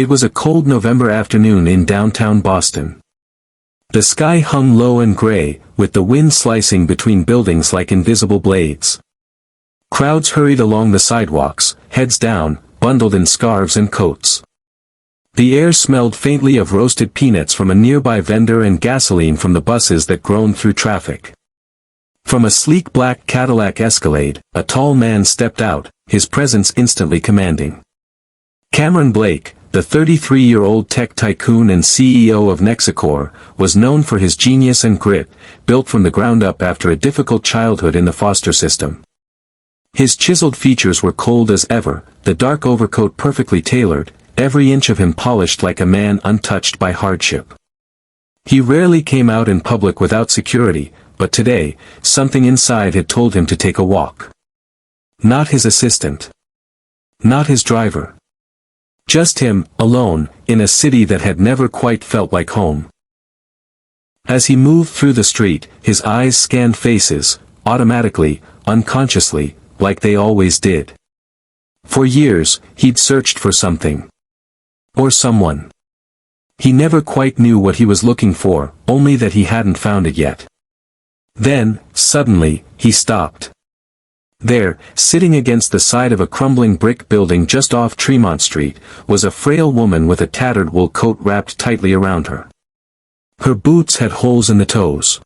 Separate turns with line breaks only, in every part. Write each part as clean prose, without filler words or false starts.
It was a cold November afternoon in downtown Boston. The sky hung low and gray, with the wind slicing between buildings like invisible blades. Crowds hurried along the sidewalks, heads down, bundled in scarves and coats. The air smelled faintly of roasted peanuts from a nearby vendor and gasoline from the buses that groaned through traffic. From a sleek black Cadillac Escalade, a tall man stepped out, his presence instantly commanding. Cameron Blake, the 33-year-old tech tycoon and CEO of Nexicor, was known for his genius and grit, built from the ground up after a difficult childhood in the foster system. His chiseled features were cold as ever, the dark overcoat perfectly tailored, every inch of him polished like a man untouched by hardship. He rarely came out in public without security, but today, something inside had told him to take a walk. Not his assistant. Not his driver. Just him, alone, in a city that had never quite felt like home. As he moved through the street, his eyes scanned faces, automatically, unconsciously, like they always did. For years, he'd searched for something. Or someone. He never quite knew what he was looking for, only that he hadn't found it yet. Then, suddenly, he stopped. There, sitting against the side of a crumbling brick building just off Tremont Street, was a frail woman with a tattered wool coat wrapped tightly around her. Her boots had holes in the toes.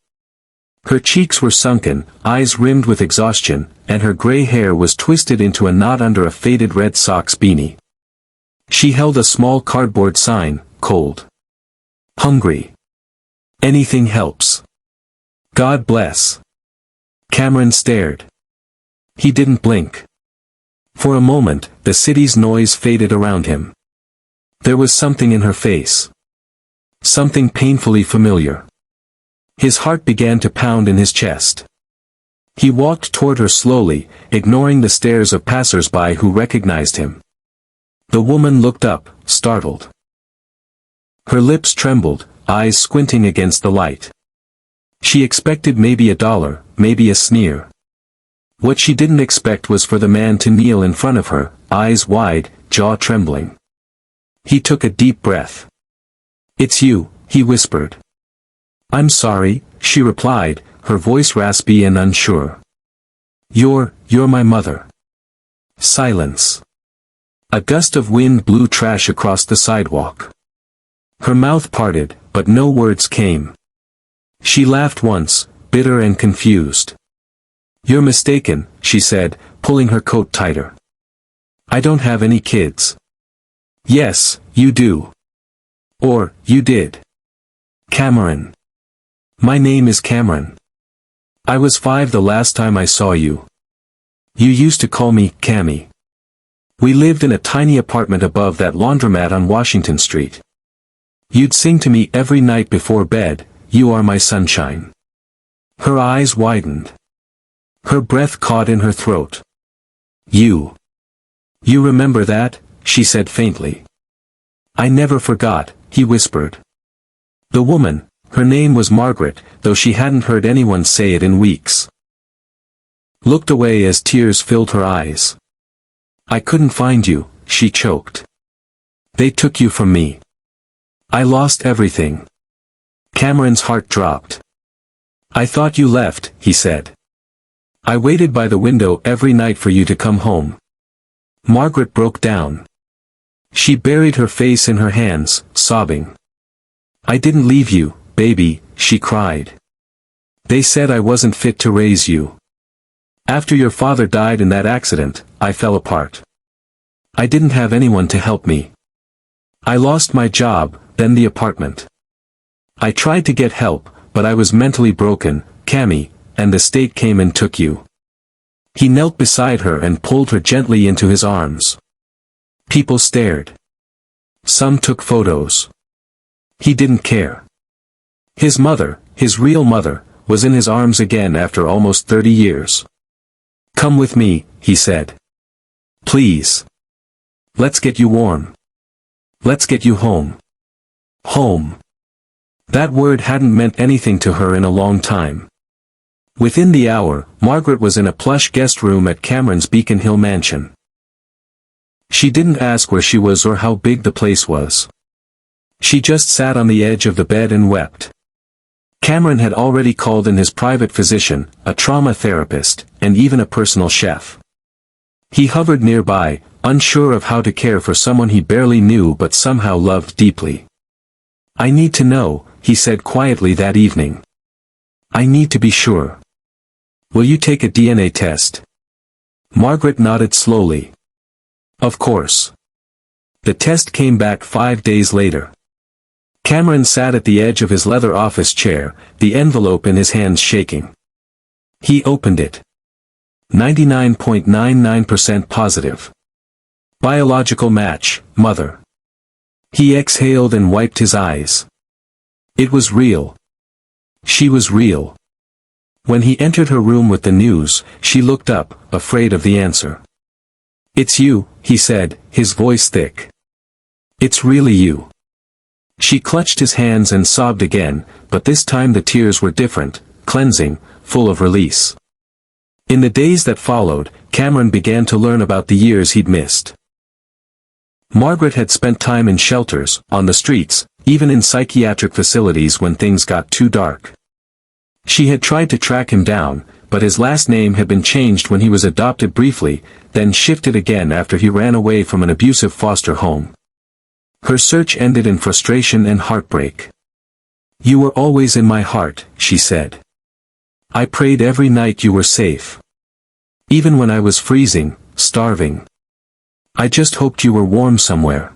Her cheeks were sunken, eyes rimmed with exhaustion, and her gray hair was twisted into a knot under a faded Red Sox beanie. She held a small cardboard sign, cold. Hungry. Anything helps. God bless. Cameron stared. He didn't blink. For a moment, the city's noise faded around him. There was something in her face. Something painfully familiar. His heart began to pound in his chest. He walked toward her slowly, ignoring the stares of passersby who recognized him. The woman looked up, startled. Her lips trembled, eyes squinting against the light. She expected maybe $1, maybe a sneer. What she didn't expect was for the man to kneel in front of her, eyes wide, jaw trembling. He took a deep breath. "It's you," he whispered. "I'm sorry," she replied, her voice raspy and unsure. You're my mother." Silence. A gust of wind blew trash across the sidewalk. Her mouth parted, but no words came. She laughed once, bitter and confused. "You're mistaken," she said, pulling her coat tighter. "I don't have any kids." "Yes, you do. Or, you did." "Cameron. My name is Cameron. I was 5 the last time I saw you. You used to call me Cammy. We lived in a tiny apartment above that laundromat on Washington Street. You'd sing to me every night before bed, 'You are my sunshine.'" Her eyes widened. Her breath caught in her throat. You remember that?" she said faintly. "I never forgot," he whispered. The woman, her name was Margaret, though she hadn't heard anyone say it in weeks, looked away as tears filled her eyes. "I couldn't find you," she choked. "They took you from me. I lost everything." Cameron's heart dropped. "I thought you left," he said. "I waited by the window every night for you to come home." Margaret broke down. She buried her face in her hands, sobbing. "I didn't leave you, baby," she cried. "They said I wasn't fit to raise you. After your father died in that accident, I fell apart. I didn't have anyone to help me. I lost my job, then the apartment. I tried to get help, but I was mentally broken, Cammy, and the state came and took you." He knelt beside her and pulled her gently into his arms. People stared. Some took photos. He didn't care. His mother, his real mother, was in his arms again after almost 30 years. "Come with me," he said. "Please. Let's get you warm. Let's get you home." Home. That word hadn't meant anything to her in a long time. Within the hour, Margaret was in a plush guest room at Cameron's Beacon Hill mansion. She didn't ask where she was or how big the place was. She just sat on the edge of the bed and wept. Cameron had already called in his private physician, a trauma therapist, and even a personal chef. He hovered nearby, unsure of how to care for someone he barely knew but somehow loved deeply. "I need to know," he said quietly that evening. "I need to be sure. Will you take a DNA test?" Margaret nodded slowly. "Of course." The test came back 5 days later. Cameron sat at the edge of his leather office chair, the envelope in his hands shaking. He opened it. 99.99% positive. Biological match, mother. He exhaled and wiped his eyes. It was real. She was real. When he entered her room with the news, she looked up, afraid of the answer. "It's you," he said, his voice thick. "It's really you." She clutched his hands and sobbed again, but this time the tears were different, cleansing, full of release. In the days that followed, Cameron began to learn about the years he'd missed. Margaret had spent time in shelters, on the streets, even in psychiatric facilities when things got too dark. She had tried to track him down, but his last name had been changed when he was adopted briefly, then shifted again after he ran away from an abusive foster home. Her search ended in frustration and heartbreak. "You were always in my heart," she said. "I prayed every night you were safe. Even when I was freezing, starving. I just hoped you were warm somewhere."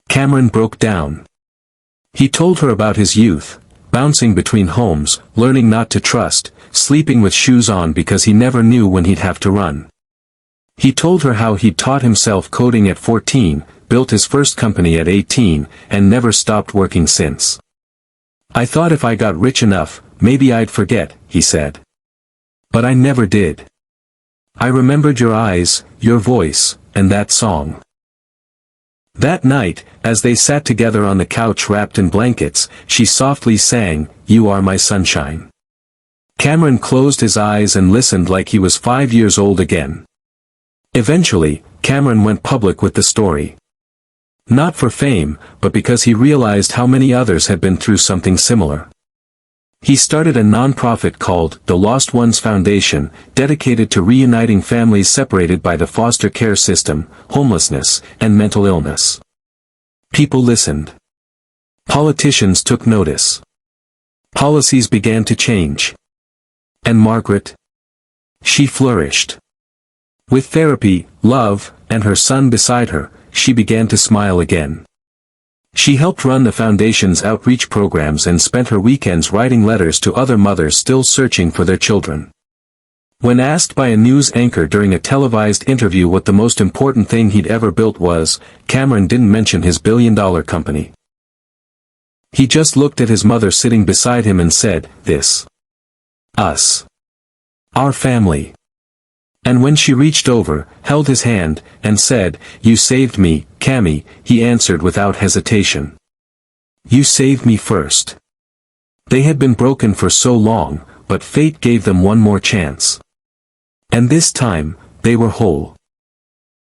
Cameron broke down. He told her about his youth, bouncing between homes, learning not to trust, sleeping with shoes on because he never knew when he'd have to run. He told her how he'd taught himself coding at 14, built his first company at 18, and never stopped working since. "I thought if I got rich enough, maybe I'd forget," he said. "But I never did. I remembered your eyes, your voice, and that song." That night, as they sat together on the couch wrapped in blankets, she softly sang, "You Are My Sunshine." Cameron closed his eyes and listened like he was 5 years old again. Eventually, Cameron went public with the story. Not for fame, but because he realized how many others had been through something similar. He started a non-profit called The Lost Ones Foundation, dedicated to reuniting families separated by the foster care system, homelessness, and mental illness. People listened. Politicians took notice. Policies began to change. And Margaret? She flourished. With therapy, love, and her son beside her, she began to smile again. She helped run the foundation's outreach programs and spent her weekends writing letters to other mothers still searching for their children. When asked by a news anchor during a televised interview what the most important thing he'd ever built was, Cameron didn't mention his billion-dollar company. He just looked at his mother sitting beside him and said, "This. Us. Our family." And when she reached over, held his hand, and said, "You saved me, Cammy," he answered without hesitation. "You saved me first." They had been broken for so long, but fate gave them one more chance. And this time, they were whole.